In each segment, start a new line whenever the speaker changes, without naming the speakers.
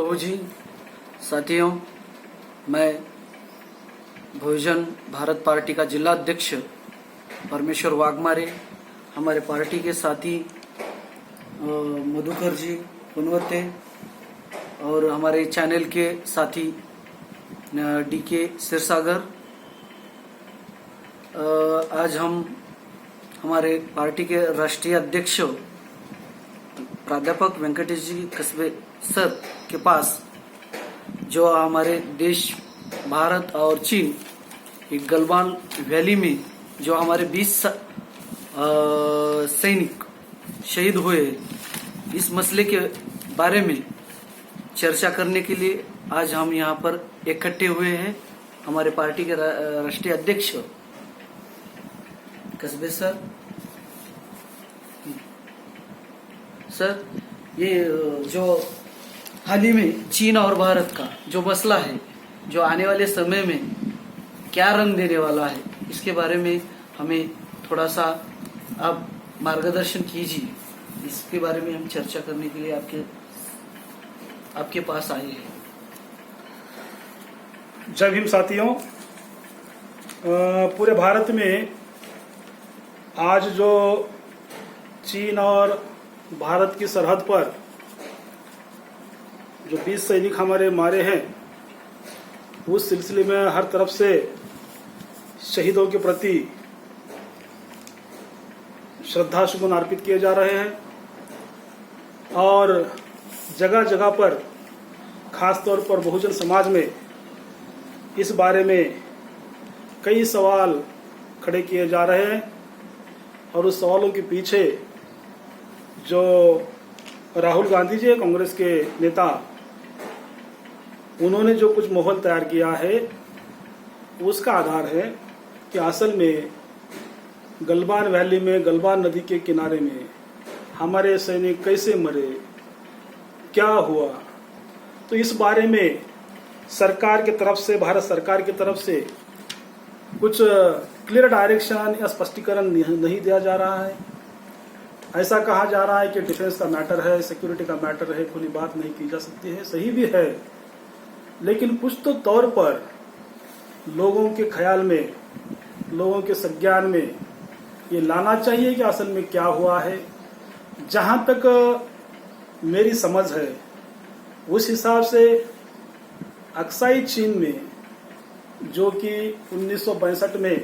प्रभु जी, साथियों, मैं बहुजन भारत पार्टी का जिला अध्यक्ष परमेश्वर वाघमारे, हमारे पार्टी के साथी मधुकर जी कुनवते और हमारे चैनल के साथी डीके सिरसागर, आज हम हमारे पार्टी के राष्ट्रीय अध्यक्ष प्राध्यापक वेंकटेश जी कस्बे सर के पास, जो हमारे देश भारत और चीन एक गलवान वैली में जो हमारे 20 सैनिक शहीद हुए, इस मसले के बारे में चर्चा करने के लिए आज हम यहाँ पर इकट्ठे हुए हैं। हमारे पार्टी के राष्ट्रीय अध्यक्ष कस्बे सर, ये जो हाल ही में चीन और भारत का जो मसला है, जो आने वाले समय में क्या रंग देने वाला है, इसके बारे में हमें थोड़ा सा आप मार्गदर्शन कीजिए। इसके बारे में हम चर्चा करने के लिए आपके पास आए हैं।
जय भीम साथियों, पूरे भारत में आज जो चीन और भारत की सरहद पर जो 20 सैनिक हमारे मारे हैं, उस सिलसिले में हर तरफ से शहीदों के प्रति श्रद्धा सुमन अर्पित किए जा रहे हैं और जगह जगह पर खास तौर पर बहुजन समाज में इस बारे में कई सवाल खड़े किए जा रहे हैं और उस सवालों के पीछे जो राहुल गांधी जी कांग्रेस के नेता, उन्होंने जो कुछ माहौल तैयार किया है, उसका आधार है कि असल में गलवान वैली में, गलवान नदी के किनारे में हमारे सैनिक कैसे मरे, क्या हुआ। तो इस बारे में सरकार की तरफ से, भारत सरकार की तरफ से कुछ क्लियर डायरेक्शन या स्पष्टीकरण नहीं दिया जा रहा है। ऐसा कहा जा रहा है कि डिफेंस का मैटर है, सिक्योरिटी का मैटर है, खुली बात नहीं की जा सकती है। सही भी है, लेकिन कुछ तो तौर पर लोगों के ख्याल में, लोगों के संज्ञान में ये लाना चाहिए कि असल में क्या हुआ है। जहां तक मेरी समझ है, उस हिसाब से अक्साई चीन में, जो कि 1962 में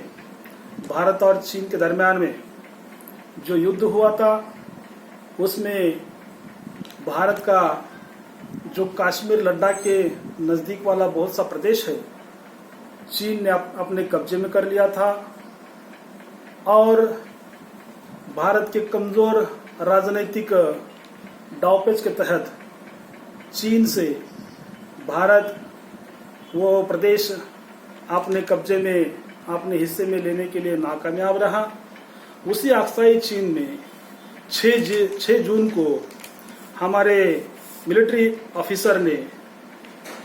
भारत और चीन के दरमियान में जो युद्ध हुआ था, उसमें भारत का जो कश्मीर लद्दाख के नजदीक वाला बहुत सा प्रदेश है, चीन ने अपने कब्जे में कर लिया था और भारत के कमजोर राजनीतिक दांवपेच के तहत चीन से भारत वो प्रदेश अपने कब्जे में, अपने हिस्से में लेने के लिए नाकामयाब रहा। उसी अक्साई चीन में 6 जून को हमारे मिलिट्री ऑफिसर ने,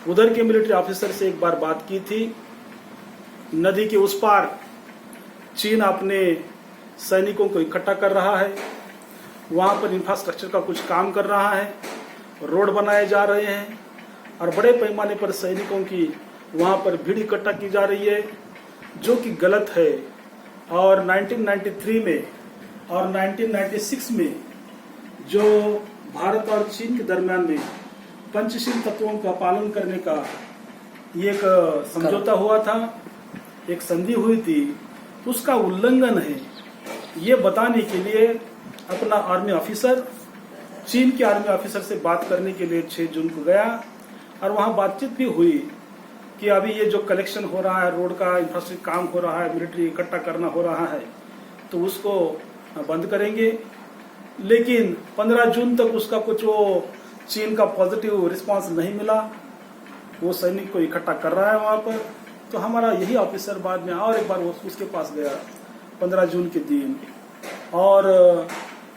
उधर के मिलिट्री ऑफिसर से एक बार बात की थी। नदी के उस पार चीन अपने सैनिकों को इकट्ठा कर रहा है, वहां पर इंफ्रास्ट्रक्चर का कुछ काम कर रहा है, रोड बनाए जा रहे हैं और बड़े पैमाने पर सैनिकों की वहां पर भीड़ इकट्ठा की जा रही है, जो कि गलत है। और 1993 में और 1996 में जो भारत और चीन के दरमियान में पंचशील तत्वों का पालन करने का ये एक समझौता हुआ था, एक संधि हुई थी, उसका उल्लंघन है, ये बताने के लिए अपना आर्मी ऑफिसर चीन के आर्मी ऑफिसर से बात करने के लिए 6 जून को गया और वहां बातचीत भी हुई कि अभी ये जो कलेक्शन हो रहा है, रोड का इंफ्रास्ट्रक्चर काम हो रहा है, मिलिट्री इकट्ठा करना हो रहा है, तो उसको बंद करेंगे। लेकिन 15 जून तक उसका कुछ वो चीन का पॉजिटिव रिस्पांस नहीं मिला। वो सैनिक को इकट्ठा कर रहा है वहां पर। तो हमारा यही ऑफिसर बाद में और एक बार वो उसके पास गया 15 जून के दिन और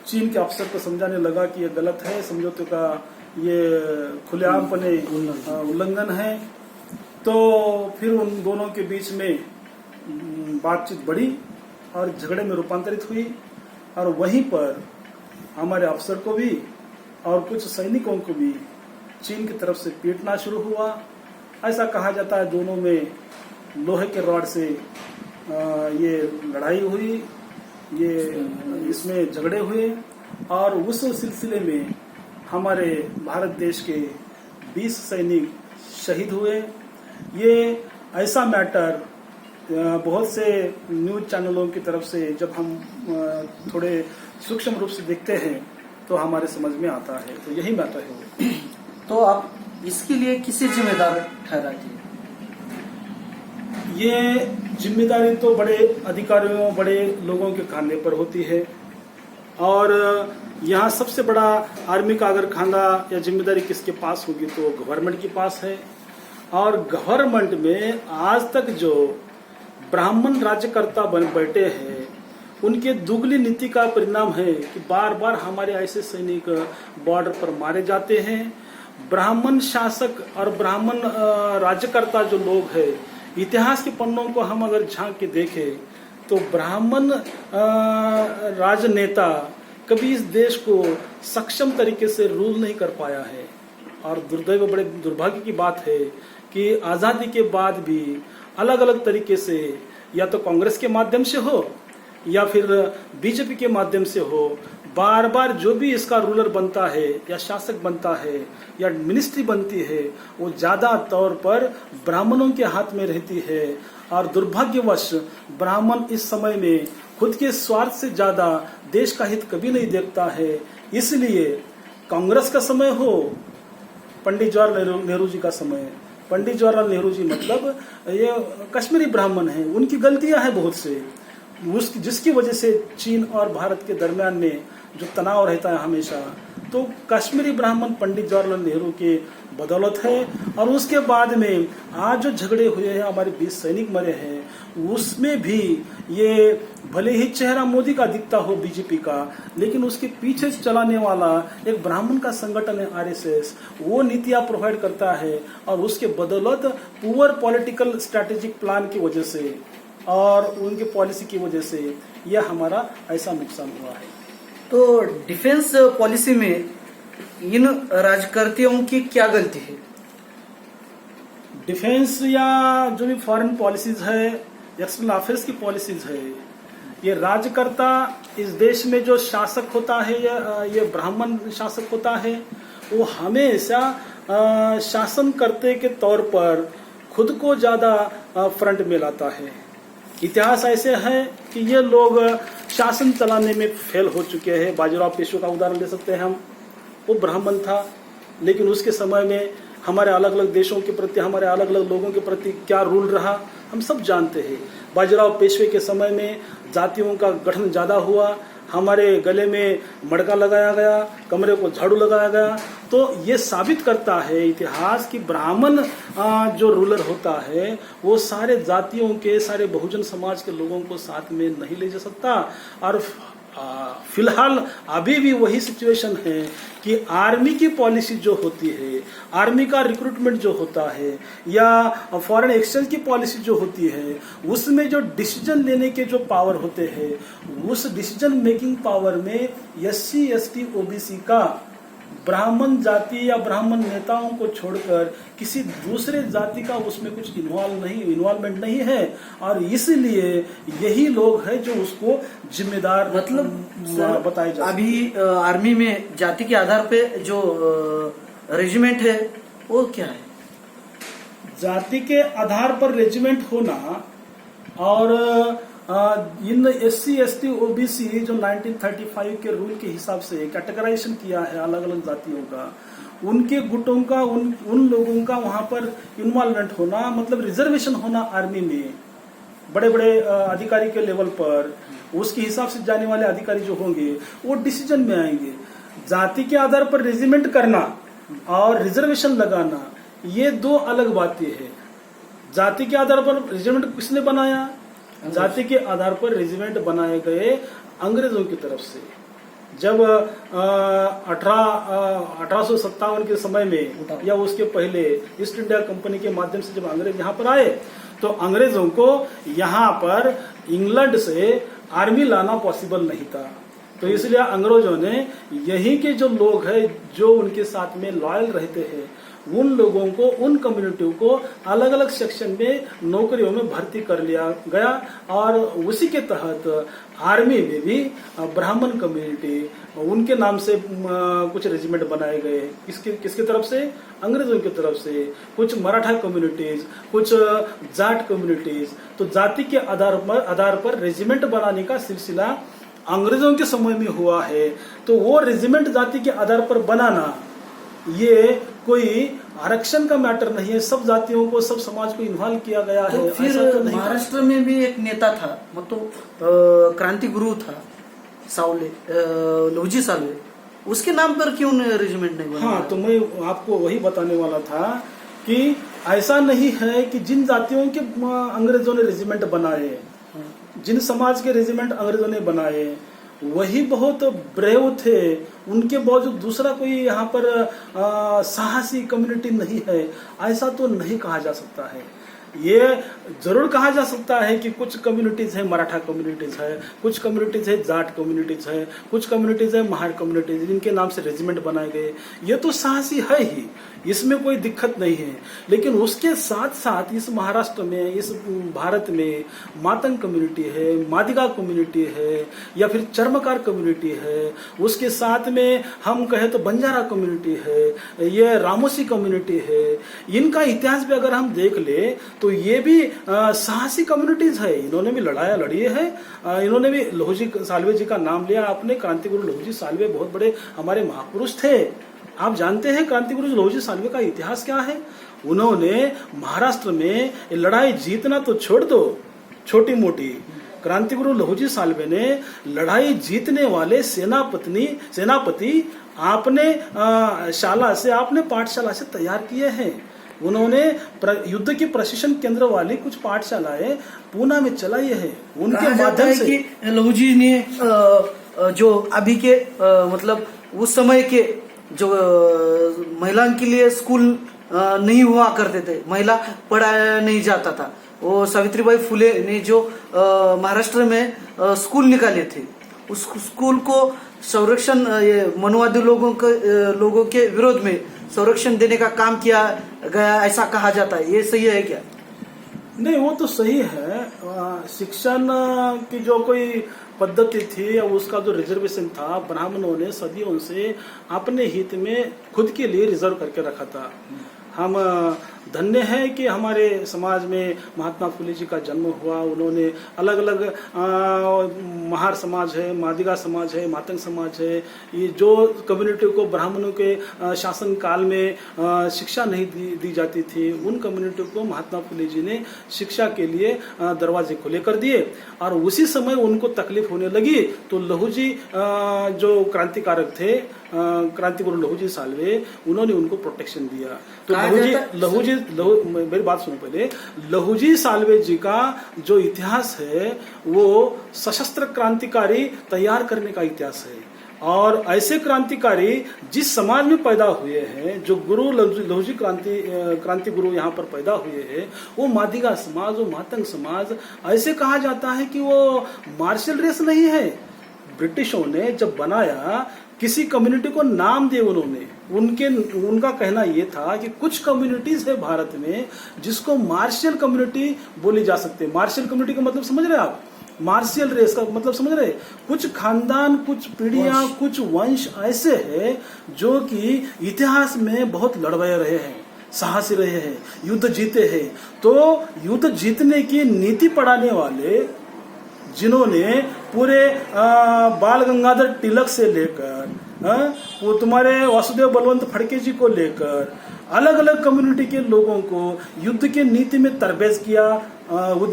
चीन के अफसर को समझाने लगा कि ये गलत है, समझौते का ये खुलेआमपने उल्लंघन है। तो फिर उन दोनों के बीच में बातचीत बढ़ी और झगड़े में रूपांतरित हुई और वहीं पर हमारे अफसर को भी और कुछ सैनिकों को भी चीन की तरफ से पीटना शुरू हुआ। ऐसा कहा जाता है दोनों में लोहे के रॉड से ये लड़ाई हुई, ये इसमें झगड़े हुए और उस सिलसिले में हमारे भारत देश के 20 सैनिक शहीद हुए। ये ऐसा मैटर बहुत से न्यूज चैनलों की तरफ से जब हम थोड़े सूक्ष्म रूप से देखते हैं तो हमारे समझ में आता है। तो यही मैटर है।
तो आप इसके लिए किसे जिम्मेदार ठहराते हैं?
ये जिम्मेदारी तो बड़े अधिकारियों, बड़े लोगों के खाने पर होती है और यहाँ सबसे बड़ा आर्मी का अगर खाना या जिम्मेदारी किसके पास होगी तो गवर्नमेंट के पास है। और गवर्नमेंट में आज तक जो ब्राह्मण राज्यकर्ता बन बैठे हैं उनके दुगली नीति का परिणाम है कि बार बार हमारे ऐसे सैनिक बॉर्डर पर मारे जाते हैं। ब्राह्मण शासक और ब्राह्मण राज्यकर्ता जो लोग हैं, इतिहास के पन्नों को हम अगर झांक के देखें तो ब्राह्मण राजनेता कभी इस देश को सक्षम तरीके से रूल नहीं कर पाया है। और दुर्दैव, बड़े दुर्भाग्य की बात है कि आजादी के बाद भी अलग अलग तरीके से, या तो कांग्रेस के माध्यम से हो या फिर बीजेपी के माध्यम से हो, बार बार जो भी इसका रूलर बनता है या शासक बनता है या मिनिस्ट्री बनती है वो ज्यादा तौर पर ब्राह्मणों के हाथ में रहती है। और दुर्भाग्यवश ब्राह्मण इस समय में खुद के स्वार्थ से ज्यादा देश का हित कभी नहीं देखता है। इसलिए कांग्रेस का समय हो, पंडित जवाहरलाल नेहरू जी का समय, पंडित जवाहरलाल नेहरू जी मतलब ये कश्मीरी ब्राह्मण हैं, उनकी गलतियां हैं बहुत से, जिसकी वजह से चीन और भारत के दरमियान में जो तनाव रहता है हमेशा, तो कश्मीरी ब्राह्मण पंडित जवाहरलाल नेहरू के बदौलत है। और उसके बाद में आज जो झगड़े हुए हैं, हमारे 20 सैनिक मरे हैं, उसमें भी ये भले ही चेहरा मोदी का दिखता हो बीजेपी का, लेकिन उसके पीछे चलाने वाला एक ब्राह्मण का संगठन है आरएसएस, वो नीतियां प्रोवाइड करता है। और उसके बदौलत पुअर पॉलिटिकल स्ट्रेटेजिक प्लान की वजह से और उनके पॉलिसी की वजह से यह हमारा ऐसा नुकसान हुआ है।
तो डिफेंस पॉलिसी में इन राजकर्ताओं की क्या गलती है?
डिफेंस या जो भी फॉरेन पॉलिसीज है, एक्सटर्नल अफेयर्स की पॉलिसीज है, ये राज्यकर्ता इस देश में जो शासक होता है या ये ब्राह्मण शासक होता है, वो हमेशा शासनकर्ता के तौर पर खुद को ज्यादा फ्रंट में लाता है। इतिहास ऐसे है कि ये लोग शासन चलाने में फेल हो चुके हैं। बाजीराव पेशवा का उदाहरण ले सकते हैं हम। वो ब्राह्मण था, लेकिन उसके समय में हमारे अलग अलग देशों के प्रति, हमारे अलग अलग लोगों के प्रति क्या रूल रहा हम सब जानते हैं। बाजीराव पेशवे के समय में जातियों का गठन ज्यादा हुआ, हमारे गले में मड़का लगाया गया, कमरे को झाड़ू लगाया गया। तो ये साबित करता है इतिहास की ब्राह्मण जो रूलर होता है वो सारे जातियों के, सारे बहुजन समाज के लोगों को साथ में नहीं ले जा सकता। और फिलहाल अभी भी वही सिचुएशन है कि आर्मी की पॉलिसी जो होती है, आर्मी का रिक्रूटमेंट जो होता है या फॉरेन एक्सचेंज की पॉलिसी जो होती है, उसमें जो डिसीजन लेने के जो पावर होते हैं, उस डिसीजन मेकिंग पावर में SC ST OBC का ब्राह्मण जाति या ब्राह्मण नेताओं को छोड़कर किसी दूसरे जाति का उसमें कुछ इन्वॉल्वमेंट नहीं है। और इसलिए यही लोग हैं जो उसको जिम्मेदार
मतलब
बताए जाते हैं।
अभी आर्मी में जाति के आधार पे जो रेजिमेंट है वो क्या है?
जाति के आधार पर रेजिमेंट होना और इन SC ST OBC जो 1935 के रूल के हिसाब से कैटेगराइजेशन किया है अलग अलग जातियों का, उनके गुटों का, उन लोगों का वहां पर इन्वॉल्वमेंट होना, मतलब रिजर्वेशन होना आर्मी में बड़े बड़े अधिकारी के लेवल पर, उसके हिसाब से जाने वाले अधिकारी जो होंगे वो डिसीजन में आएंगे। जाति के आधार पर रेजिमेंट करना और रिजर्वेशन लगाना ये दो अलग बातें हैं। जाति के आधार पर रेजिमेंट किसने बनाया? जाति के आधार पर रेजिमेंट बनाए गए अंग्रेजों की तरफ से। जब 1857 के समय में या उसके पहले ईस्ट इंडिया कंपनी के माध्यम से जब अंग्रेज यहाँ पर आए तो अंग्रेजों को यहाँ पर इंग्लैंड से आर्मी लाना पॉसिबल नहीं था। तो इसलिए अंग्रेजों ने यहीं के जो लोग हैं जो उनके साथ में लॉयल रहते हैं उन लोगों को, उन कम्युनिटी को अलग अलग सेक्शन में नौकरियों में भर्ती कर लिया गया और उसी के तहत आर्मी में भी ब्राह्मण कम्युनिटी उनके नाम से कुछ रेजिमेंट बनाए गए। किसकी तरफ से? अंग्रेजों की तरफ से। कुछ मराठा कम्युनिटीज, कुछ जाट कम्युनिटीज। तो जाति के आधार पर रेजिमेंट बनाने का सिलसिला अंग्रेजों के समय में हुआ है। तो वो रेजिमेंट जाति के आधार पर बनाना ये कोई आरक्षण का मैटर नहीं है। सब जातियों को, सब समाज को इन्वॉल्व किया गया है।
तो फिर महाराष्ट्र में भी एक नेता था, मतलब क्रांति गुरु था सावले, लहुजी सालवे, उसके नाम पर क्यों रेजिमेंट नहीं बना?
हाँ, तो मैं आपको वही बताने वाला था कि ऐसा नहीं है कि जिन जातियों के अंग्रेजों ने रेजिमेंट बनाए, जिन समाज के रेजिमेंट अंग्रेजों ने बनाए वही बहुत ब्रेव थे, उनके बावजूद दूसरा कोई यहाँ पर साहसी कम्युनिटी नहीं है, ऐसा तो नहीं कहा जा सकता है। ये जरूर कहा जा सकता है कि कुछ कम्युनिटीज है, मराठा कम्युनिटीज है, कुछ कम्युनिटीज है, जाट कम्युनिटीज है, कुछ कम्युनिटीज है, महार कम्युनिटीज, जिनके नाम से रेजिमेंट बनाए गए। ये तो साहसी है ही, इसमें कोई दिक्कत नहीं है। लेकिन उसके साथ साथ इस महाराष्ट्र में, इस भारत में मातंग कम्युनिटी है, मादिगा कम्युनिटी है, या फिर चर्मकार कम्युनिटी है, उसके साथ में हम कहें तो बंजारा कम्युनिटी है, ये रामोसी कम्युनिटी है। इनका इतिहास भी अगर हम देख ले तो ये भी साहसी कम्युनिटीज है। इन्होंने भी लड़ाया लड़ी है। इन्होंने भी लहुजी सालवे जी का नाम लिया आपने। क्रांति गुरु लहुजी सालवे बहुत बड़े हमारे महापुरुष थे। आप जानते हैं क्रांति गुरु लहुजी सालवे का इतिहास क्या है? उन्होंने महाराष्ट्र में लड़ाई जीतना तो छोड़ दो, छोटी मोटी, क्रांति गुरु लहुजी सालवे ने लड़ाई जीतने वाले सेनापति आपने शाला से, आपने पाठशाला से तैयार किए हैं। उन्होंने युद्ध की प्रशिक्षण केंद्र वाली कुछ पाठशालाएं पूना में चलाई है। उनके माध्यम से
कि लहुजी ने जो अभी के मतलब उस समय के जो महिलाओं के लिए स्कूल नहीं हुआ करते थे, महिला पढ़ाया नहीं जाता था, वो सावित्रीबाई फुले ने जो महाराष्ट्र में स्कूल निकाले थे, उस स्कूल को संरक्षण, ये मनुवादी लोगों के विरोध में संरक्षण देने का काम किया गया, ऐसा कहा जाता है। ये सही है क्या?
नहीं, वो तो सही है। शिक्षण की जो कोई पद्धति थी या उसका जो रिजर्वेशन था, ब्राह्मणों ने सदियों से अपने हित में खुद के लिए रिजर्व करके रखा था। हम धन्य है कि हमारे समाज में महात्मा फुले जी का जन्म हुआ। उन्होंने अलग अलग महार समाज है, मादिगा समाज है, मातंग समाज है, ये जो कम्युनिटी को ब्राह्मणों के शासन काल में शिक्षा नहीं दी जाती थी, उन कम्युनिटी को महात्मा फुले जी ने शिक्षा के लिए दरवाजे खुले कर दिए। और उसी समय उनको तकलीफ होने लगी तो लहुजी जो क्रांतिकारक थे, क्रांति गुरु लहुजी सालवे, उन्होंने उनको प्रोटेक्शन दिया। तो मेरी बात सुनो पहले। लहुजी सालवे जी का जो इतिहास है वो सशस्त्र क्रांतिकारी तैयार करने का इतिहास है। और ऐसे क्रांतिकारी जिस समाज में पैदा हुए हैं, जो गुरु लहुजी क्रांति गुरु यहाँ पर पैदा हुए हैं, वो मादिगा समाज, वो मातंग समाज, ऐसे कहा जाता है कि वो मार्शल रेस नहीं है। ब्रिटिशों ने जब बनाया, किसी कम्युनिटी को नाम दिए उन्होंने। उनका कहना ये था कि कुछ कम्युनिटीज है भारत में जिसको मार्शियल कम्युनिटी बोली जा सकती है। मार्शियल कम्युनिटी का मतलब समझ रहे हैं आप? मार्शियल रेस का मतलब समझ रहे? कुछ खानदान, कुछ पीढ़ियां, कुछ वंश ऐसे हैं जो कि इतिहास में बहुत लड़वाए रहे हैं, साहसी रहे हैं, युद्ध जीते हैं। तो युद्ध जीतने की नीति पढ़ाने वाले, जिन्होंने पूरे बाल गंगाधर तिलक से लेकर वो तुम्हारे वासुदेव बलवंत फड़के जी को लेकर अलग अलग कम्युनिटी के लोगों को युद्ध के नीति में तरबेज किया,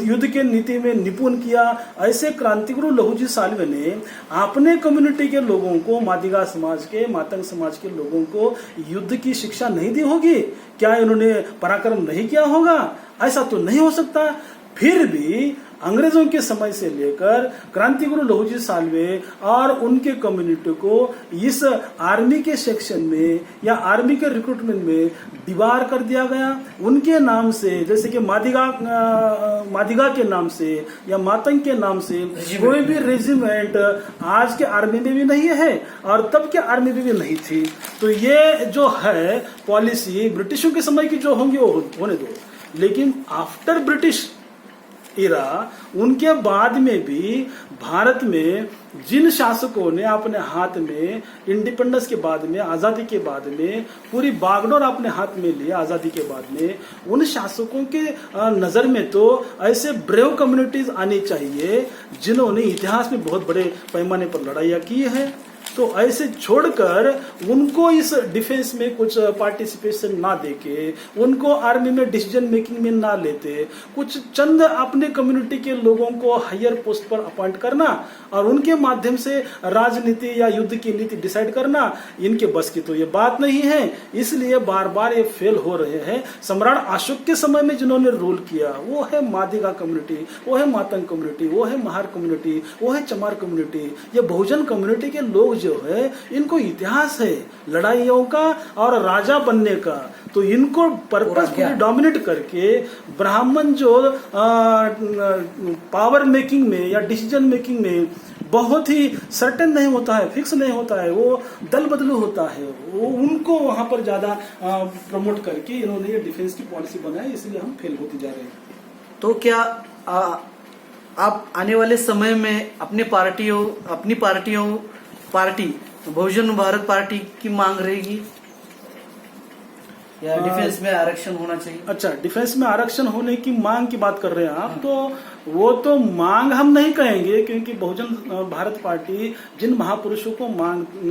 युद्ध के नीति में निपुण किया। ऐसे क्रांतिगुरु लहुजी सालवे ने अपने कम्युनिटी के लोगों को, मादिगा समाज के, मातंग समाज के लोगों को युद्ध की शिक्षा नहीं दी होगी? क्या इन्होंने पराक्रम नहीं किया होगा? ऐसा तो नहीं हो सकता। फिर भी अंग्रेजों के समय से लेकर क्रांतिगुरु लहूजी साल्वे और उनके कम्युनिटी को इस आर्मी के सेक्शन में या आर्मी के रिक्रूटमेंट में डिबार कर दिया गया। उनके नाम से, जैसे कि मादिगा के नाम से या मातंग के नाम से कोई भी रेजिमेंट आज के आर्मी में भी नहीं है और तब के आर्मी में भी नहीं थी। तो ये जो है पॉलिसी ब्रिटिशों के समय की जो होंगी वो होने दो, लेकिन आफ्टर ब्रिटिश इरा, उनके बाद में भी भारत में जिन शासकों ने अपने हाथ में इंडिपेंडेंस के बाद में, आजादी के बाद में पूरी बागडोर अपने हाथ में लिया आजादी के बाद में, उन शासकों के नजर में तो ऐसे ब्रेव कम्युनिटीज आनी चाहिए जिन्होंने इतिहास में बहुत बड़े पैमाने पर लड़ाइयाँ की है। तो ऐसे छोड़कर उनको इस डिफेंस में कुछ पार्टिसिपेशन ना देके, उनको आर्मी में डिसीजन मेकिंग में ना लेते, कुछ चंद अपने कम्युनिटी के लोगों को हायर पोस्ट पर अपॉइंट करना और उनके माध्यम से राजनीति या युद्ध की नीति डिसाइड करना, इनके बस की तो ये बात नहीं है। इसलिए बार बार ये फेल हो रहे हैं। सम्राट अशोक के समय में जिन्होंने रूल किया वो है मादिगा कम्युनिटी, वो है मातंग कम्युनिटी, वो है महार कम्युनिटी, वो है चमार कम्युनिटी। ये बहुजन कम्युनिटी के लोग जो है इनको इतिहास है लड़ाइयों का और राजा बनने का, तो इनको पर्पस पूरी डोमिनेट करके ब्राह्मण जो पावर मेकिंग में या डिसीजन मेकिंग में बहुत ही सर्टेन नहीं होता है, फिक्स नहीं होता है, वो दल बदलू होता है, वो उनको वहां पर ज्यादा प्रमोट करके इन्होंने ये डिफेंस की पॉलिसी बनाई, इसलिए हम फेल होते जा रहे हैं।
तो क्या आप आने वाले समय में अपनी पार्टी बहुजन भारत पार्टी की मांग रहेगी या डिफेंस में आरक्षण होना चाहिए? अच्छा,
डिफेंस में आरक्षण होने की मांग की बात कर रहे हैं आप, तो वो तो मांग हम नहीं कहेंगे, क्योंकि बहुजन भारत पार्टी जिन महापुरुषों को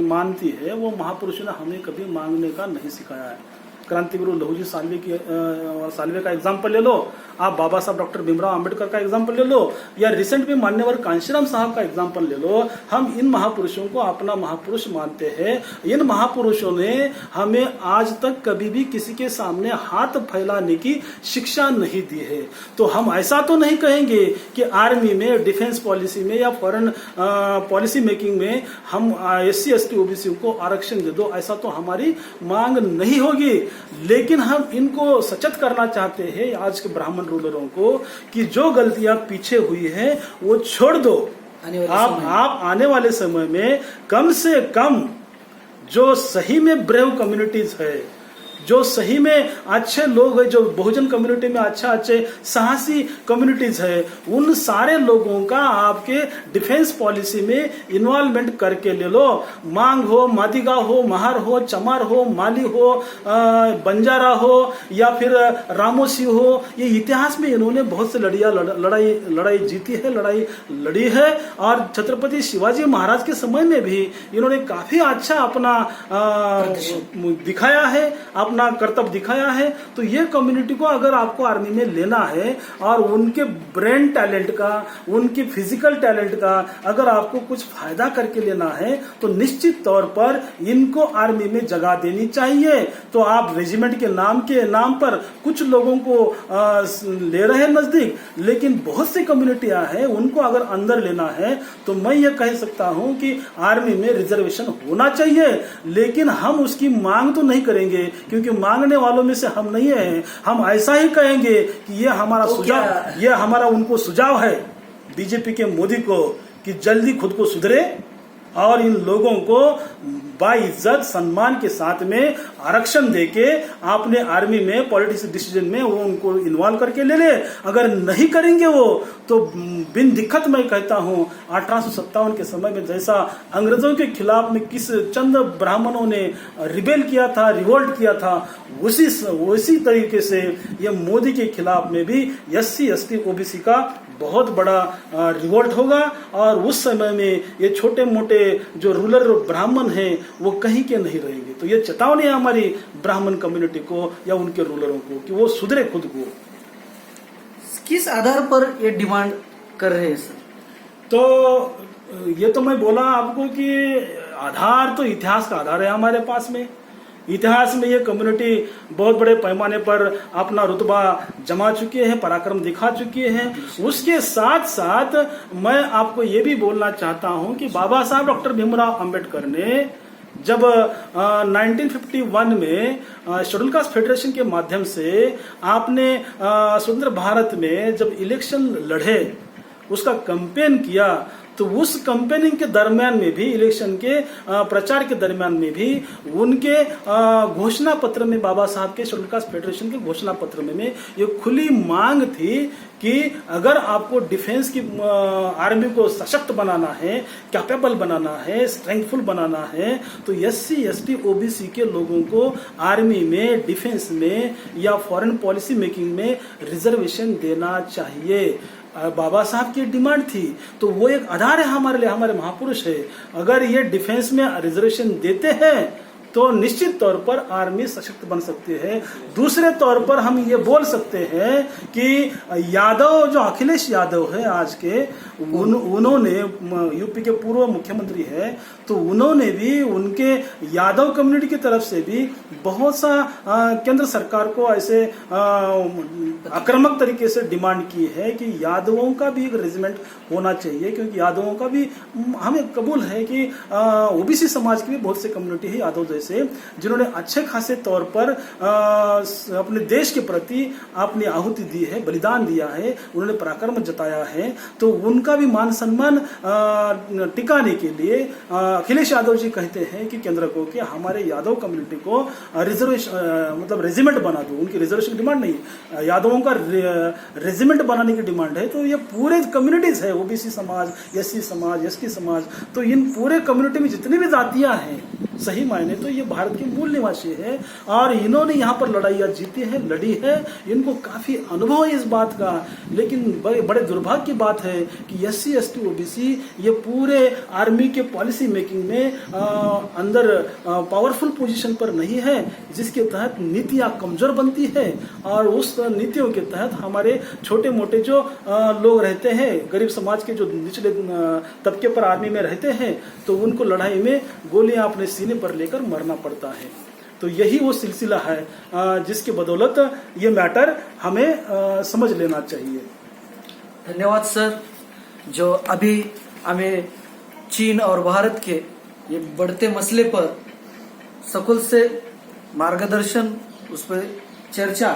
मानती है वो महापुरुषों ने हमें कभी मांगने का नहीं सिखाया है। क्रांतिगुरु लहूजी साल्वे का एग्जाम्पल ले लो, आप बाबा साहब डॉक्टर भीमराव अंबेडकर का एग्जाम्पल ले लो, या रिसेंट में मान्यवर कांशीराम साहब का एग्जाम्पल ले लो। हम इन महापुरुषों को अपना महापुरुष मानते हैं। इन महापुरुषों ने हमें आज तक कभी भी किसी के सामने हाथ फैलाने की शिक्षा नहीं दी है। तो हम ऐसा तो नहीं कहेंगे कि आर्मी में, डिफेंस पॉलिसी में या फॉरेन पॉलिसी मेकिंग में हम SC ST OBC को आरक्षण दे दो, ऐसा तो हमारी मांग नहीं होगी। लेकिन हम इनको सचेत करना चाहते हैं आज के ब्राह्मण रूलरों को कि जो गलतियां पीछे हुई है वो छोड़ दो। आप आने वाले समय में कम से कम जो सही में ब्रेव कम्युनिटीज है, जो सही में अच्छे लोग हैं, जो बहुजन कम्युनिटी में अच्छे साहसी कम्युनिटीज है, उन सारे लोगों का आपके डिफेंस पॉलिसी में इन्वॉल्वमेंट करके ले लो। मांग हो, मादिगा हो, महार हो, चमार हो, माली हो, बंजारा हो या फिर रामोसी हो, ये इतिहास में इन्होंने बहुत से लड़ाई जीती है, लड़ाई लड़ी है। और छत्रपति शिवाजी महाराज के समय में भी इन्होंने काफी अच्छा अपना दिखाया है, अपना कर्तव्य दिखाया है। तो ये कम्युनिटी को अगर आपको आर्मी में लेना है और उनके ब्रेन टैलेंट का, उनके फिजिकल टैलेंट का अगर आपको कुछ फायदा करके लेना है तो निश्चित तौर पर इनको आर्मी में जगह देनी चाहिए। तो आप रेजिमेंट के नाम पर कुछ लोगों को ले रहे हैं नजदीक, लेकिन बहुत सी कम्युनिटियां हैं, उनको अगर अंदर लेना है तो मैं ये कह सकता हूं कि आर्मी में रिजर्वेशन होना चाहिए। लेकिन हम उसकी मांग तो नहीं करेंगे, क्योंकि मांगने वालों में से हम नहीं हैं। हम ऐसा ही कहेंगे कि ये हमारा सुझाव, ये हमारा उनको सुझाव है बीजेपी के मोदी को कि जल्दी खुद को सुधरे और इन लोगों को बाइज्जत सम्मान के साथ में आरक्षण देके आपने आर्मी में पॉलिटिक्स डिसीजन में वो उनको इन्वॉल्व करके ले ले। अगर नहीं करेंगे वो तो बिन दिक्कत मैं कहता हूँ 1857 के समय में जैसा अंग्रेजों के खिलाफ में किस चंद ब्राह्मणों ने रिबेल किया था, रिवोल्ट किया था, उसी तरीके से ये मोदी के खिलाफ में भी SC ST OBC का बहुत बड़ा रिवोल्ट होगा। और उस समय में ये छोटे मोटे जो रूलर ब्राह्मण हैं वो कहीं के नहीं रहेंगे। तो ये चेतावनी है हमारी ब्राह्मण कम्युनिटी को या उनके रूलरों को कि वो सुधरे खुद को।
किस आधार पर ये डिमांड कर रहे हैं सर?
तो ये तो मैं बोला आपको कि आधार तो इतिहास का आधार है हमारे पास में। इतिहास में ये कम्युनिटी बहुत बड़े पैमाने पर अपना रुतबा जमा चुके हैं, पराक्रम दिखा चुके हैं। उसके साथ साथ मैं आपको ये भी बोलना चाहता हूं कि बाबा साहब डॉक्टर भीमराव अंबेडकर ने जब 1951 में शेड्यूल कास्ट फेडरेशन के माध्यम से आपने स्वतंत्र भारत में जब इलेक्शन लड़े, उसका कैंपेन किया, तो उस कैंपेनिंग के दरमियान में भी, इलेक्शन के प्रचार के दरमियान में भी उनके घोषणा पत्र में, बाबा साहब के शेड्यूल कास्ट फेडरेशन के घोषणा पत्र में ये खुली मांग थी कि अगर आपको डिफेंस की आर्मी को सशक्त बनाना है, कैपेबल बनाना है, स्ट्रेंथफुल बनाना है, तो SC ST OBC के लोगों को आर्मी में, डिफेंस में या फॉरेन पॉलिसी मेकिंग में रिजर्वेशन देना चाहिए। बाबा साहब की डिमांड थी, तो वो एक आधार है हमारे लिए, हमारे महापुरुष है। अगर ये डिफेंस में रिजर्वेशन देते हैं तो निश्चित तौर पर आर्मी सशक्त बन सकती है। दूसरे तौर पर हम ये बोल सकते हैं कि यादव, जो अखिलेश यादव है आज के, उन्होंने यूपी के पूर्व मुख्यमंत्री है, तो उन्होंने भी उनके यादव कम्युनिटी की तरफ से भी बहुत सा केंद्र सरकार को ऐसे आक्रामक तरीके से डिमांड की है कि यादवों का भी एक रेजिमेंट होना चाहिए, क्योंकि यादवों का भी हमें कबूल है कि OBC समाज की भी बहुत से कम्युनिटी है यादव जैसे, जिन्होंने अच्छे खासे तौर पर अपने देश के प्रति अपनी आहुति दी है, बलिदान दिया है, उन्होंने पराक्रम जताया है। तो उनका भी मान सम्मान टिकाने के लिए अखिलेश यादव जी कहते हैं कि केंद्र को कि हमारे यादव कम्युनिटी को रिजर्वेशन मतलब रेजिमेंट बना दो। उनकी रिजर्वेशन की डिमांड नहीं, यादवों का रेजिमेंट बनाने की डिमांड है। तो ये पूरे कम्युनिटीज है, OBC समाज, SC समाज, ST समाज, तो इन पूरे कम्युनिटी में जितनी भी जातियां हैं, सही मायने तो ये भारत के मूल निवासी है और इन्होंने यहाँ पर लड़ाइयाँ जीती है, लड़ी है, इनको काफी अनुभव है इस बात का। लेकिन बड़े दुर्भाग्य की बात है कि SC ST OBC ये पूरे आर्मी के पॉलिसी मेकिंग में अंदर पावरफुल पोजीशन पर नहीं है, जिसके तहत नीतियाँ कमजोर बनती है और उस नीतियों के तहत हमारे छोटे मोटे जो लोग रहते हैं, गरीब समाज के जो निचले तबके पर आर्मी में रहते हैं, तो उनको लड़ाई में गोलियां अपने सीने पर लेकर मरना पड़ता है। तो यही वो सिलसिला है जिसके बदौलत ये मैटर हमें समझ लेना चाहिए।
धन्यवाद सर। जो अभी हमें चीन और भारत के ये बढ़ते मसले पर सकुल से मार्गदर्शन, उस पर चर्चा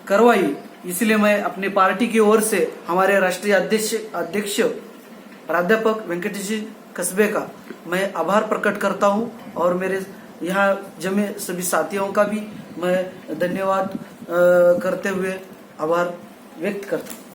करवाई, इसलिए मैं अपनी पार्टी की ओर से हमारे राष्ट्रीय अध्यक्ष प्राध्यापक वेंकटेश जी कस्बे का मैं आभार प्रकट करता हूं और मेरे यहाँ जमे सभी साथियों का भी मैं धन्यवाद करते हुए आभार व्यक्त करता हूं।